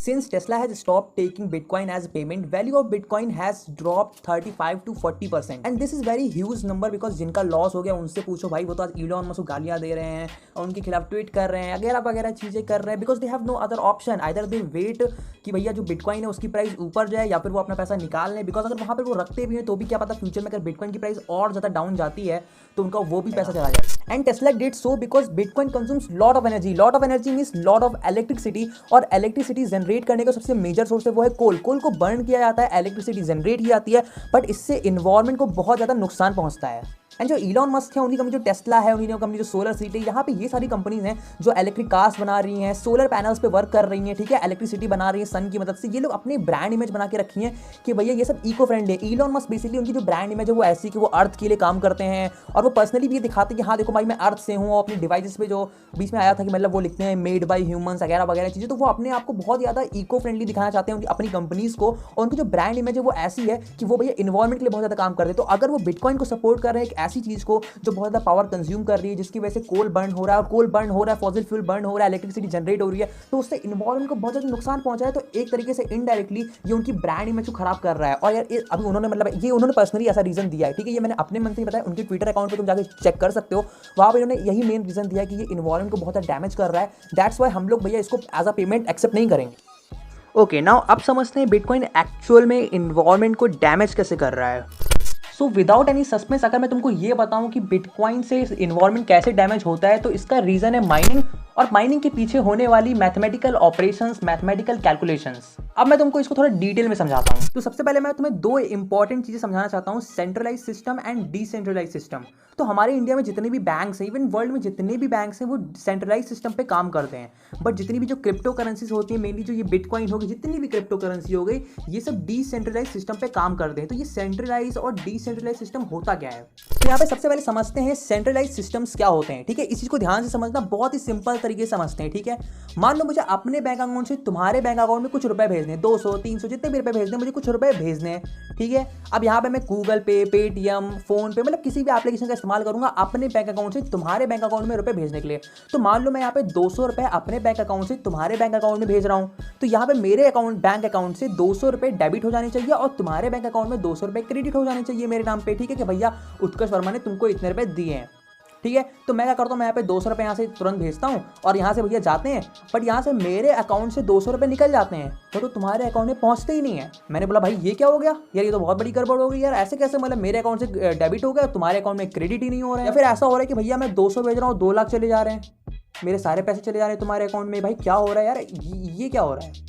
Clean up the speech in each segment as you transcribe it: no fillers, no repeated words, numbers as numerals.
Since Tesla has stopped taking Bitcoin as payment, value of Bitcoin has dropped 35 to 40%. And this is very huge number because जिनका loss हो गया उनसे पूछो भाई, वो तो आज इलॉन मस्क को गालियां दे रहे हैं और उनके खिलाफ ट्वीट कर रहे हैं वगैरह वगैरह चीज़ें कर रहे हैं because they have no other option. Either they wait कि भैया जो बिटकॉइन है उसकी प्राइस ऊपर जाए या फिर वो अपना पैसा निकाल लें, बिकॉज अगर वहाँ पर वो रखते भी हैं तो भी क्या पता फ्यूचर में अगर बिटकॉइन की प्राइस और ज़्यादा डाउन जाती है तो उनका वो भी पैसा चला जाए। And Tesla did so because bitcoin consumes lot of energy. Lot of energy means lot of electricity, और इलेक्ट्रिसिटी जनरेट करने का सबसे मेजर सोर्स है वो है कोल। कोल को बर्न किया जाता है, इलेक्ट्रिसिटी जनरेट की जाती है, बट इससे इन्वायरमेंट को बहुत ज़्यादा नुकसान पहुंचता है। एंड जो इलॉन मस्क है उनकी कंपनी जो टेस्ला है, उनकी कंपनी जो सोलर सिटी, यहाँ पे ये सारी कंपनीज हैं जो इलेक्ट्रिक कार्स बना रही हैं, सोलर पैनल्स पे वर्क कर रही हैं, ठीक है, इलेक्ट्रिसिटी बना रही है सन की मदद से। ये लोग अपनी ब्रांड इमेज बना के रखी है कि भैया ये सब इको फ्रेंडली है। इलॉन मस्क बेसिकली उनकी जो ब्रांड इमेज है वो ऐसी कि वो अर्थ के लिए काम करते हैं और वो पर्सनली भी ये दिखाते हैं कि हाँ देखो भाई मैं अर्थ से हूँ। और अपनी डिवाइसेस पे जो बीच में आया था कि मतलब वो लिखते हैं मेड बाय ह्यूमंस वगैरह वगैरह चीज़ें, तो वो अपने आप को बहुत ज़्यादा इको फ्रेंडली दिखाना चाहते हैं उनकी अपनी कंपनीज को। और उनकी जो ब्रांड इमेज है वो ऐसी है कि वो भैया इन्वायरमेंट के लिए बहुत ज़्यादा काम कर रहे हैं। तो अगर वो बिटकॉइन को सपोर्ट कर रहे हैं एक ऐसी चीज़ को जो बहुत ज़्यादा पावर कंज्यूम कर रही है, जिसकी वजह से कोल बर्न हो रहा है और कोल बर्न हो रहा है, फॉसिल फ्यूल बर्न हो रहा है, इलेक्ट्रिसिटी जनरेट हो रही है, तो उससे इन्वायरमेंट को बहुत ज़्यादा नुकसान पहुंचा है। तो एक तरीके से इनडायरेक्टली ये उनकी ब्रांड इमेज को खराब कर रहा है। और यार अभी उन्होंने मतलब ये उन्होंने पर्सनली ऐसा रीज़न दिया है, ठीक है, ये मैंने अपने मन से बताया, उनके ट्विटर अकाउंट पर तुम जाकर चेक कर सकते हो, वहाँ पर उन्होंने यही मेन रीज़न दिया कि ये इन्वायरमेंट को बहुत ज़्यादा डैमेज कर रहा है। दैट्स वाई हम लोग भैया इसको एज अ पेमेंट एक्सेप्ट नहीं करेंगे। ओके नाउ अब समझते हैं बिटकॉइन एक्चुअल में इन्वायरमेंट को डैमेज कैसे कर रहा है। सो विदाउट एनी सस्पेंस अगर मैं तुमको ये बताऊं कि बिटकॉइन से इन्वायरमेंट कैसे डैमेज होता है, तो इसका रीज़न है माइनिंग, और माइनिंग के पीछे होने वाली मैथमेटिकल ऑपरेशंस, मैथमेटिकल कैलकुलेशंस। अब मैं तुमको इसको थोड़ा डिटेल में समझाता हूँ। तो सबसे पहले मैं तुम्हें दो इंपॉर्टेंट चीज़ें समझाना चाहता हूँ, centralize system and decentralize system. तो हमारे इंडिया में जितने भी बैंक्स हैं, इवन वर्ल्ड में जितने भी बैंक्स हैं, वो सेंट्रलाइज सिस्टम पे काम करते हैं। बट जितनी भी जो क्रिप्टो करेंसीज होती है, मेनली जो ये बिटकॉइन होगी, जितनी भी क्रिप्टो करेंसी हो गई, ये सब डिसेंट्रलाइज सिस्टम पे काम करते हैं। तो ये सेंट्रलाइज और डिसेंट्रलाइज सिस्टम होता क्या है, तो यहाँ पे सबसे पहले समझते हैं सेंट्रलाइज सिस्टम्स क्या होते हैं, ठीक है। इस चीज़ को ध्यान से समझना, बहुत ही सिंपल तरीके से समझते हैं, ठीक है। मान लो मुझे अपने बैंक अकाउंट से तुम्हारे बैंक अकाउंट में कुछ रुपए भेजने, 200 300 जितने भी रुपए भेजने, मुझे कुछ रुपए भेजने हैं, ठीक है। अब यहाँ पे मैं गूगल पे, पेटीएम, फोन पे, मतलब किसी भी एप्लीकेशन का इस्तेमाल करूंगा अपने बैंक अकाउंट से तुम्हारे बैंक अकाउंट में रुपए भेजने के लिए। तो मान लो मैं यहाँ पे 200 रुपए अपने बैंक अकाउंट से तुम्हारे बैंक अकाउंट में भेज रहा हूँ, तो यहाँ पे मेरे बैंक अकाउंट से 200 रुपए डेबिट हो जाने चाहिए और तुम्हारे बैंक अकाउंट में 200 रुपए क्रेडिट हो जाने चाहिए मेरे नाम पे, ठीक है, कि भैया उत्कर्ष वर्मा ने तुमको इतने रुपए दिए हैं, ठीक है। तो मैं क्या करता हूँ, मैं यहाँ पे 200 रुपये यहाँ से तुरंत भेजता हूँ और यहाँ से भैया जाते हैं, बट यहाँ से मेरे अकाउंट से 200 रुपये निकल जाते हैं, तो तुम्हारे अकाउंट में पहुँचते ही नहीं है। मैंने बोला भाई ये क्या हो गया यार, ये तो बहुत बड़ी गड़बड़ हो गई यार, ऐसे कैसे, मतलब मेरे अकाउंट से डेबिट हो गया, तुम्हारे अकाउंट में क्रेडिट ही नहीं हो रहा है। या फिर ऐसा हो रहा है कि भैया मैं 200 भेज रहा हूँ, 2 लाख चले जा रहे हैं, मेरे सारे पैसे चले जा रहे हैं तुम्हारे अकाउंट में, भाई क्या हो रहा है यार, ये क्या हो रहा है।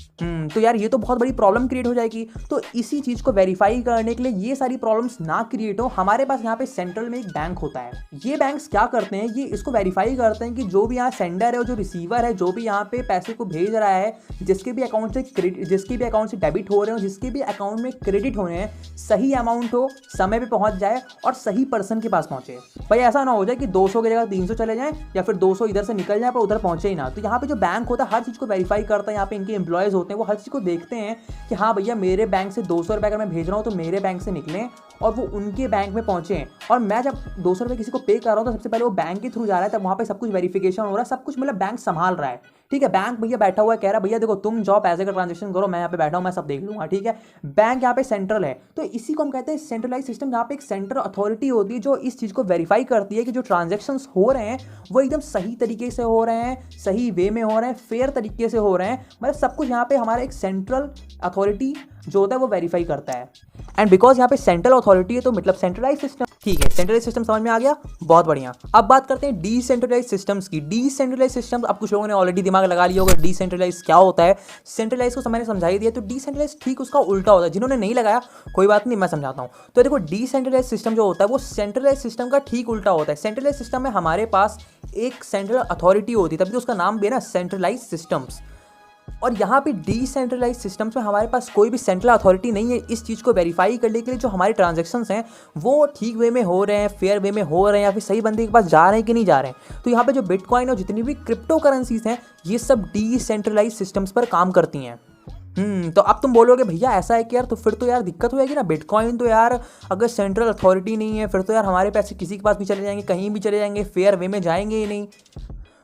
तो यार ये तो बहुत बड़ी प्रॉब्लम क्रिएट हो जाएगी। तो इसी चीज़ को वेरीफाई करने के लिए, ये सारी प्रॉब्लम्स ना क्रिएट हो, हमारे पास यहाँ पे सेंट्रल में एक बैंक होता है। ये बैंक्स क्या करते हैं, ये इसको वेरीफाई करते हैं कि जो भी यहाँ सेंडर है और जो रिसीवर है, जो भी यहाँ पे पैसे को भेज रहा है, जिसके भी अकाउंट से डेबिट हो रहे हो, जिसके भी अकाउंट में क्रेडिट हो रहे हैं, सही अमाउंट हो, समय पे पहुंच जाए और सही पर्सन के पास पहुंचे। भाई ऐसा ना हो जाए कि 200 की जगह 300 चले जाएं या फिर 200 इधर से निकल जाए पर उधर पहुंचे ही ना। तो यहाँ पे जो बैंक होता है हर चीज़ को वेरीफाई करता है, यहाँ पे इनके एम्प्लॉयज़ होते हैं, वो हर चीज़ को देखते हैं कि हाँ भैया मेरे बैंक से 200 रुपये अगर मैं भेज रहा हूँ तो मेरे बैंक से निकलें और वो उनके बैंक में पहुंचे। और मैं जब 200 रुपये किसी को पे कर रहा हूँ तो सबसे पहले वो बैंक के थ्रू जा रहा है, तब वहाँ पे सब कुछ वेरिफिकेशन हो रहा है, सब कुछ मतलब बैंक संभाल रहा है, ठीक है। बैंक भैया बैठा हुआ है, कह रहा है भैया देखो तुम जाओ पैसे का ट्रांजेक्शन करो, मैं यहाँ पे बैठा हूँ, मैं सब देख लूंगा, ठीक है। बैंक यहाँ पे सेंट्रल है, तो इसी को हम कहते हैं सेंट्रलाइज सिस्टम, जहाँ पे एक सेंट्रल अथॉरिटी होती है जो इस चीज़ को वेरीफाई करती है कि जो ट्रांजेक्शन्स हो रहे हैं वो एकदम सही तरीके से हो रहे हैं, सही वे में हो रहे हैं, फेयर तरीके से हो रहे हैं, मतलब सब कुछ यहाँ पे हमारा एक सेंट्रल अथॉरिटी जो होता है वो वेरीफाई करता है। एंड बिकॉज यहाँ पे सेंट्रल अथॉरिटी है तो मतलब सेंट्रलाइज सिस्टम, ठीक है। सेंट्रलाइज सिस्टम समझ में आ गया, बहुत बढ़िया। अब बात करते हैं डिसेंट्रलाइज सिस्टम्स की। डिसेंट्रलाइज सिस्टम्स, अब कुछ लोगों ने ऑलरेडी दिमाग लगा लिया होगा डिसेंट्रलाइज क्या होता है। सेंट्रलाइज को मैंने समझा ही दिया, तो डिसेंट्रलाइज ठीक उसका उल्टा होता है। जिन्होंने नहीं लगाया कोई बात नहीं, मैं समझाता हूँ। तो देखो डिसेंट्रलाइज सिस्टम जो होता है वो सेंट्रलाइज सिस्टम का ठीक उल्टा होता है। सेंट्रलाइज सिस्टम में हमारे पास एक सेंट्रल अथॉरिटी होती है, तभी तो उसका नाम भी है ना सेंट्रलाइज सिस्टम्स। और यहाँ पे डिसेंट्रलाइज सिस्टम्स में हमारे पास कोई भी सेंट्रल अथॉरिटी नहीं है इस चीज़ को वेरीफाई करने के लिए जो हमारे ट्रांजैक्शंस हैं वो ठीक वे में हो रहे हैं, फेयर वे में हो रहे हैं, या फिर सही बंदे के पास जा रहे हैं कि नहीं जा रहे हैं। तो यहाँ पे जो बिटकॉइन और जितनी भी क्रिप्टो करेंसीज हैं ये सब डिसेंट्रलाइज सिस्टम्स पर काम करती हैं। तो अब तुम बोलोगे भैया ऐसा है कि यार तो फिर तो यार दिक्कत हो जाएगी ना, बिटकॉइन तो यार अगर सेंट्रल अथॉरिटी नहीं है फिर तो यार हमारे पैसे किसी के पास भी चले जाएंगे, कहीं भी चले जाएंगे, फेयर वे में जाएंगे ही नहीं।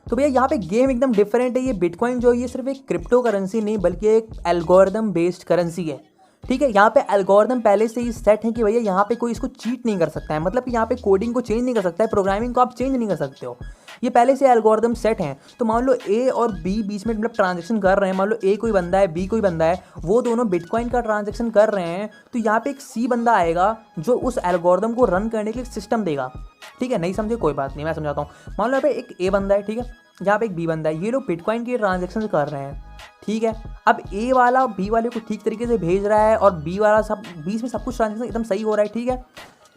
तो भैया यहाँ पे गेम एकदम डिफरेंट है। ये बिटकॉइन जो है ये सिर्फ एक क्रिप्टो करेंसी नहीं बल्कि एक एल्गोरिदम बेस्ड करेंसी है। ठीक है, यहाँ पे एल्गोरिदम पहले से ही सेट है कि भैया यहाँ पे कोई इसको चीट नहीं कर सकता है, मतलब कि यहाँ पे कोडिंग को चेंज नहीं कर सकता है, प्रोग्रामिंग को आप चेंज नहीं कर सकते हो। ये पहले से एल्गोरिदम सेट हैं। तो मान लो ए और बी बीच में मतलब ट्रांजेक्शन कर रहे हैं, मान लो ए कोई बंदा है बी कोई बंदा है, वो दोनों बिटकॉइन का ट्रांजेक्शन कर रहे हैं, तो यहाँ पे एक सी बंदा आएगा जो उस एल्गोरिदम को रन करने के लिए सिस्टम देगा। ठीक है, नहीं समझे कोई बात नहीं, मैं समझाता हूँ। मान लो यहाँ पे एक ए बंदा है, ठीक है, यहाँ पे एक बी बंदा है, ये लोग बिटकॉइन के ट्रांजेक्शन कर रहे हैं। ठीक है, अब ए वाला बी वाले को ठीक तरीके से भेज रहा है और बी वाला सब बीच में सब कुछ ट्रांजेक्शन एकदम सही हो रहा है। ठीक है,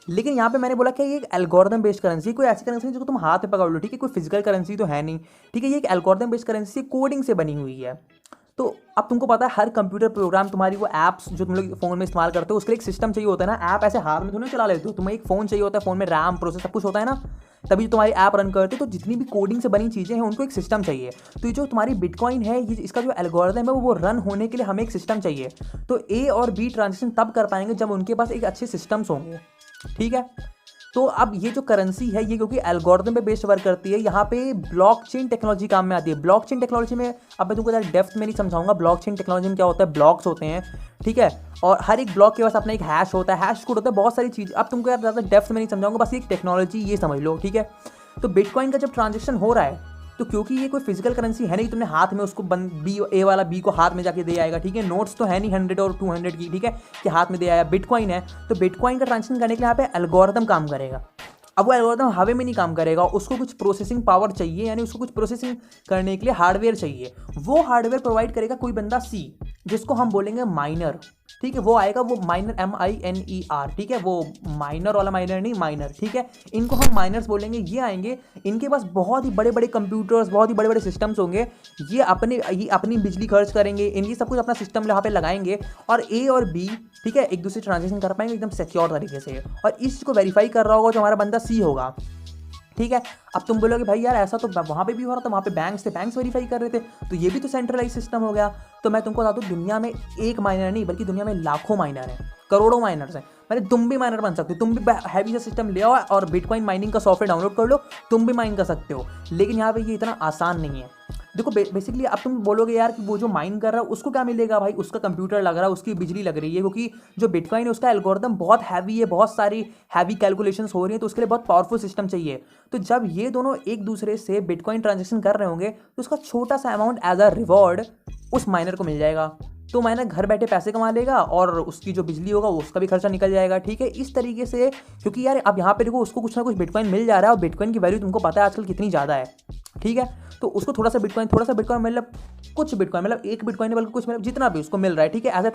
लेकिन यहाँ पे मैंने बोला कि ये एक एल्गोरिदम बेस्ड करेंसी, कोई ऐसी करेंसी जो तुम हाथ में पकड़ लो। ठीक है, कोई फिजिकल करेंसी तो है नहीं। ठीक है, ये एक एल्गोरिदम बेस्ड करेंसी कोडिंग से बनी हुई है। तो अब तुमको पता है हर कंप्यूटर प्रोग्राम, तुम्हारी वो ऐप्स जो तुम लोग फ़ोन में इस्तेमाल करते हो, उसके लिए एक सिस्टम चाहिए होता है ना। ऐप ऐसे हाथ में थोड़ी चला लेते हो, तुम्हें एक फ़ोन चाहिए होता है, फ़ोन में रैम प्रोसेस सब कुछ होता है ना, तभी तुम्हारी ऐप रन करते हो। तो जितनी भी कोडिंग से बनी चीज़ें हैं उनको एक सिस्टम चाहिए। तो ये जो तुम्हारी बिटकॉइन है, ये इसका जो एल्गोरिदम है वो रन होने के लिए हमें एक सिस्टम चाहिए। तो ए और बी ट्रांजेक्शन तब कर पाएंगे जब उनके पास एक अच्छे सिस्टम्स होंगे। ठीक है, तो अब ये जो करेंसी है ये क्योंकि एल्गोरिदम पे बेस्ड वर्क करती है, यहाँ पे ब्लॉकचेन टेक्नोलॉजी काम में आती है। ब्लॉकचेन टेक्नोलॉजी में अब मैं तुमको ज़्यादा डेप्थ में नहीं समझाऊंगा। ब्लॉकचेन टेक्नोलॉजी में क्या होता है, ब्लॉक्स होते हैं। ठीक है, और हर एक ब्लॉक के पास अपना एक हैश होता है, हैश कोड होता है, बहुत सारी चीज़। अब तुमको यार ज़्यादा डेप्थ में नहीं समझाऊंगा, बस एक टेक्नोलॉजी ये समझ लो। ठीक है, तो बिटकॉइन का जब ट्रांजेक्शन हो रहा है, तो क्योंकि ये कोई फिजिकल करेंसी है नहीं, तुमने हाथ में उसको बी ए वाला बी को हाथ में जाके दे आएगा। ठीक है, नोट्स तो है नहीं 100 और 200 की, ठीक है, कि हाथ में दे आया। बिटकॉइन है, तो बिटकॉइन का ट्रांजेक्शन करने के लिए यहाँ पे एल्गोरिदम काम करेगा। अब वो एल्गोरिदम हवा में नहीं काम करेगा, उसको कुछ प्रोसेसिंग पावर चाहिए, यानी उसको कुछ प्रोसेसिंग करने के लिए हार्डवेयर चाहिए। वो हार्डवेयर प्रोवाइड करेगा कोई बंदा सी, जिसको हम बोलेंगे माइनर। ठीक है, वो आएगा, वो माइनर MINER। ठीक है, वो माइनर वाला माइनर नहीं, माइनर। ठीक है, इनको हम माइनर्स बोलेंगे। ये आएंगे, इनके पास बहुत ही बड़े बड़े कंप्यूटर्स, बहुत ही बड़े बड़े सिस्टम्स होंगे। ये अपनी बिजली खर्च करेंगे, इनकी सब कुछ अपना सिस्टम यहाँ पे लगाएंगे, और ए और बी, ठीक है, एक दूसरे ट्रांजेक्शन कर पाएंगे एकदम सिक्योर तरीके से। और इस चीज़ को वेरीफाई कर रहा होगा जो हमारा बंदा सी होगा। ठीक है, अब तुम बोलोगे भाई यार ऐसा तो वहाँ पे भी हो रहा था, वहाँ पे बैंक्स थे, बैंक्स वेरीफाई कर रहे थे, तो ये भी तो सेंट्रलाइज सिस्टम हो गया। तो मैं तुमको बता दूँ, दुनिया में एक माइनर नहीं बल्कि दुनिया में लाखों माइनर हैं, करोड़ों माइनर्स हैं। मैंने तुम भी माइनर बन सकते हो, तुम भी हैवी सा सिस्टम ले आओ और बिटकॉइन माइनिंग का सॉफ्टवेयर डाउनलोड कर लो, तुम भी माइन कर सकते हो। लेकिन यहाँ पे ये इतना आसान नहीं है। देखो बेसिकली अब तुम बोलोगे यार कि वो जो माइन कर रहा है उसको क्या मिलेगा, भाई उसका कंप्यूटर लग रहा है, उसकी बिजली लग रही है, क्योंकि जो बिटकॉइन है उसका एल्गोरिदम बहुत हैवी है, बहुत सारी हैवी कैलकुलेशंस हो रही हैं, तो उसके लिए बहुत पावरफुल सिस्टम चाहिए। तो जब ये दोनों एक दूसरे से बिटकॉइन ट्रांजेक्शन कर रहे होंगे, तो उसका छोटा सा अमाउंट एज अ रिवॉर्ड उस माइनर को मिल जाएगा। तो माइनर घर बैठे पैसे कमा लेगा और उसकी जो बिजली होगा उसका भी खर्चा निकल जाएगा। ठीक है, इस तरीके से, क्योंकि यार अब यहाँ पे देखो उसको कुछ ना कुछ बिटकॉइन मिल जा रहा है, और बिटकॉइन की वैल्यू तुमको पता है आजकल कितनी ज़्यादा है। ठीक है, तो उसको थोड़ा सा बिटकॉइन मतलब कुछ बिटकॉइन, मतलब एक बिटकॉइन बल्कि कुछ, मतलब जितना भी उसको मिल रहा है। ठीक है,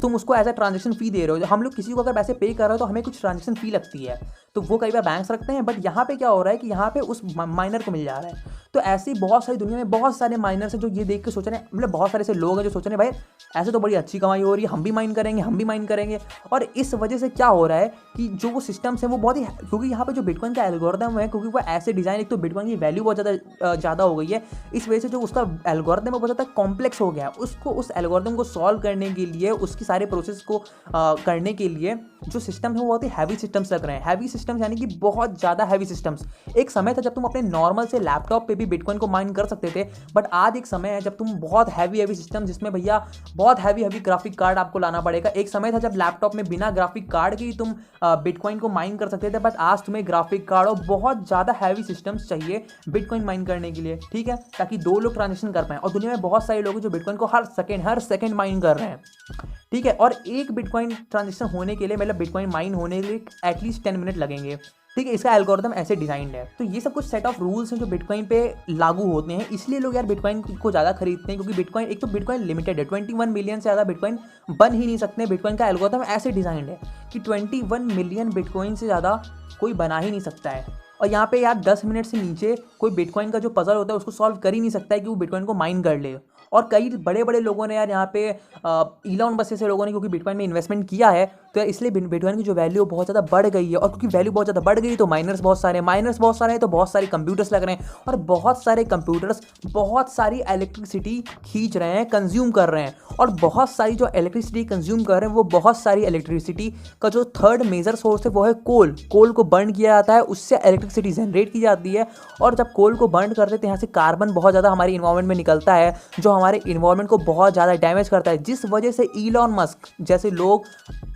तुम उसको एज ए ट्रांजेक्शन फी दे रहे हो। हम लोग किसी को अगर पैसे पे कर रहे हो तो हमें कुछ ट्रांजेक्शन फी लगती है, तो वो कई बार बैंक्स रखते हैं, बट यहाँ पे क्या हो रहा है कि यहाँ पे उस माइनर को मिल जा रहा है। तो ऐसी बहुत सारी दुनिया में बहुत सारे माइनर्स हैं जो ये देख के सोच रहे हैं, मतलब बहुत सारे ऐसे लोग हैं जो सोच रहे हैं भाई ऐसे तो बड़ी अच्छी कमाई हो रही है, हम भी माइन करेंगे, हम भी माइन करेंगे। और इस वजह से क्या हो रहा है कि जो वो सिस्टम्स हैं वो बहुत ही, क्योंकि यहाँ पे जो बिटकॉइन का एल्गोरिदम है, क्योंकि वो ऐसे डिज़ाइन, एक तो बिटकॉइन की वैल्यू बहुत ज़्यादा हो गई है, इस वजह से जो उसका एल्गोरिदम है बहुत ज़्यादा कॉम्प्लेक्स हो गया है। उसको उस एल्गोरिदम को सॉल्व करने के लिए, उसकी सारे प्रोसेस को करने के लिए जो सिस्टम है वो बहुत ही हैवी सिस्टम्स लग रहे हैं। हैवी सिस्टम्स यानी कि बहुत ज़्यादा हैवी सिस्टम्स। एक समय था जब तुम अपने नॉर्मल से लैपटॉप पे भी बिटकॉइन को माइन कर सकते थे, बट आज एक समय है जब तुम बहुत हैवी सिस्टम, जिसमें भैया बहुत हैवी ग्राफिक कार्ड आपको लाना पड़ेगा। एक समय था जब लैपटॉप में बिना ग्राफिक कार्ड के ही तुम बिटकॉइन को माइन कर सकते थे, बट आज तुम्हें ग्राफिक कार्ड और बहुत ज़्यादा हैवी सिस्टम्स चाहिए बिटकॉइन माइन करने के लिए। ठीक है, ताकि दो लोग ट्रांजेक्शन कर पाएं। और दुनिया में बहुत सारे लोग हैं जो बिटकॉइन को हर सेकंड माइन कर रहे हैं। ठीक है, और एक बिटकॉइन ट्रांजेक्शन होने के लिए, मतलब बिटकॉइन माइन होने के लिए एटलीस्ट 10 मिनट लगेंगे। ठीक है, इसका एल्गोरिदम ऐसे डिजाइंड है। तो ये सब कुछ सेट ऑफ रूल्स हैं जो बिटकॉइन पे लागू होते हैं, इसलिए लोग यार बिटकॉइन को ज़्यादा खरीदते हैं, क्योंकि बिटकॉइन, एक तो बिटकॉइन लिमिटेड है, 21 मिलियन से ज़्यादा बिटकॉइन बन ही नहीं सकते। बिटकॉइन का एल्गोरिदम ऐसे डिजाइंड है कि 21 मिलियन बिटकॉइन से ज़्यादा कोई बना ही नहीं सकता है। और यहाँ पे यार 10 मिनट से नीचे कोई बिटकॉइन का जो पजल होता है उसको सॉल्व कर ही नहीं सकता है कि वो बिटकॉइन को माइन कर ले। और कई बड़े बड़े लोगों ने यार यहाँ पे इलॉन मस्क जैसे लोगों ने क्योंकि बिटकॉइन में इन्वेस्टमेंट किया है, तो इसलिए बिटकॉइन की जो वैल्यू बहुत ज़्यादा बढ़ गई है, और क्योंकि वैल्यू बहुत ज़्यादा बढ़ गई तो माइनर्स बहुत सारे हैं, तो बहुत सारे कंप्यूटर्स लग रहे हैं, और बहुत सारे कंप्यूटर्स बहुत सारी इलेक्ट्रिसिटी खींच रहे हैं, कंज्यूम कर रहे हैं, और बहुत सारी जो इलेक्ट्रिसिटी कंज्यूम कर रहे हैं वो बहुत सारी इलेक्ट्रिसिटी का जो थर्ड मेजर सोर्स है वो है कोल। कोल को बर्न किया जाता है, उससे इलेक्ट्रिसिटी जनरेट की जाती है, और जब कोल को बर्न करते हैं तो यहाँ से कार्बन बहुत ज़्यादा हमारी इन्वायरमेंट में निकलता है, जो हमारे इन्वायरमेंट को बहुत ज़्यादा डैमेज करता है, जिस वजह से इलॉन मस्क जैसे लोग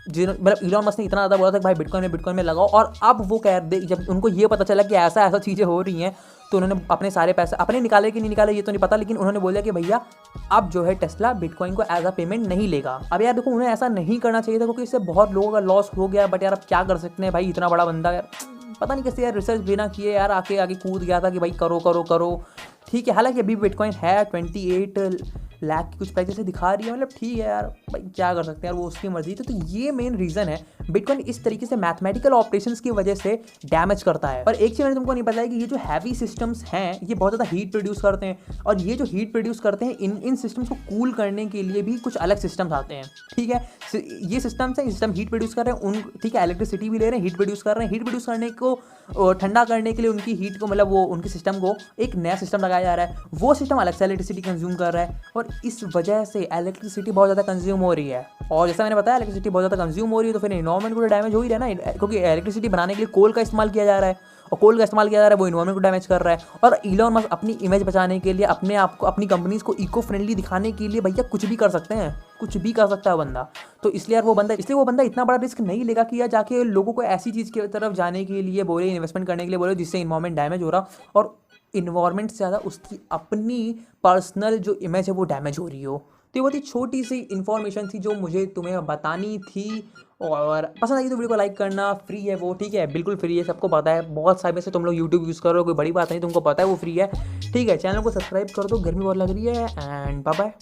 मतलब इलॉन मस्क ने इतना ज़्यादा बोला था कि भाई बिटकॉइन में लगाओ, और अब वो कह दे जब उनको ये पता चला कि ऐसा ऐसा चीज़ें हो रही हैं तो उन्होंने अपने सारे पैसे अपने निकाले कि नहीं निकाले ये तो नहीं पता, लेकिन उन्होंने बोला कि भैया अब जो है टेस्ला बिटकॉइन को एज अ पेमेंट नहीं लेगा। अब यार देखो उन्हें ऐसा नहीं करना चाहिए था, क्योंकि इससे बहुत लोगों का लॉस हो गया, बट यार अब क्या कर सकते हैं भाई, इतना बड़ा बंदा यार पता नहीं कैसे यार रिसर्च बिना किए यार आके आगे कूद गया था कि भाई करो करो करो। ठीक है, हालांकि अभी बिटकॉइन है 28 लाख की कुछ प्राइस से दिखा रही है, मतलब ठीक है यार भाई क्या कर सकते हैं यार, वो उसकी मर्जी। तो ये मेन रीज़न है बिटकॉइन इस तरीके से मैथमेटिकल ऑपरेशंस की वजह से डैमेज करता है। और एक चीज़ मैंने तुमको नहीं पता है कि ये जो हैवी सिस्टम्स हैं ये बहुत ज़्यादा हीट प्रोड्यूस करते हैं, और ये जो हीट प्रोड्यूस करते हैं इन सिस्टम्स को कूल करने के लिए भी कुछ अलग सिस्टम्स आते हैं। ठीक है, ये सिस्टम्स हैं, सिस्टम हीट प्रोड्यूस कर रहे हैं उन, ठीक है, इलेक्ट्रिसिटी भी ले रहे हैं, हीट प्रोड्यूस कर रहे हैं, हीट प्रोड्यूस करने को ठंडा करने के लिए उनकी हीट को मतलब वो उनके सिस्टम को एक नया सिस्टम लगाया जा रहा है, वो सिस्टम अलग से इलेक्ट्रिसिटी कंज्यूम कर रहा है, और इस वजह से इलेक्ट्रिसिटी बहुत ज़्यादा कंज्यूम हो रही है। और जैसा मैंने बताया इलेक्ट्रिसिटी बहुत ज़्यादा कंज्यूम हो रही है तो फिर इन्वायरमेंट को डैमेज हो ही रहा है ना, क्योंकि इलेक्ट्रिसिटी बनाने के लिए कोल का इस्तेमाल किया जा रहा है, और कोल का इस्तेमाल किया जा रहा है वो इन्वायरमेंट को डैमेज कर रहा है। और इलॉन मस्क अपनी इमेज बचाने के लिए अपने आप को अपनी कंपनीज को इको फ्रेंडली दिखाने के लिए भैया कुछ भी कर सकते हैं, कुछ भी कर सकता है बंदा। तो इसलिए यार वो बंदा इतना बड़ा रिस्क नहीं लेगा कि यार जाके लोगों को ऐसी चीज़ की तरफ जाने के लिए बोले, इन्वेस्टमेंट करने के लिए बोले जिससे इन्वायरमेंट डैमेज हो रहा, और इन्वायरमेंट से ज़्यादा उसकी अपनी पर्सनल जो इमेज है वो डैमेज हो रही हो। तो ये बहुत ही छोटी सी इन्फॉर्मेशन थी जो मुझे तुम्हें बतानी थी, और पसंद आई तो वीडियो को लाइक करना, फ्री है वो, ठीक है, बिल्कुल फ्री है, सबको पता है, बहुत सारे में से तुम लोग यूट्यूब यूज़ करो, कोई बड़ी बात नहीं, तुमको पता है वो फ्री है, ठीक है। चैनल को सब्सक्राइब कर दो, गर्मी बहुत लग रही है, एंड बाय बाय।